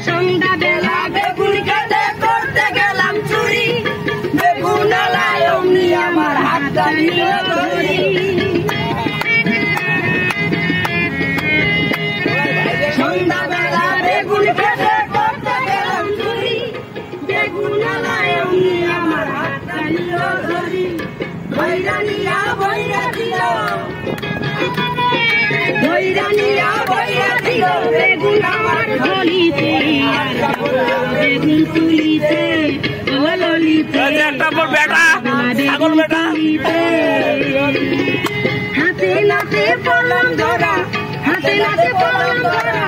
সন্ধ্যাবেলা বেগুন খেতে করতে গেলাম চুরি, বেগুন আলায় অমনি আমার হাতটা নিল ধরি। সন্ধ্যাবেলা বেগুন খেতে করতে গেলাম চুরি, বেগুন আলায় অমনি আমার হাতটা নিল ধরি। বৈরা নিয়া বৈরা দিল, বৈরা নিয়া বৈরা দিল, বেগুন আমার ঝুলিতে বেগুন তুলিতে ললিতে হাতে নাতে পড়লাম ধরা, হাতে নাতে পড়লাম ধরা,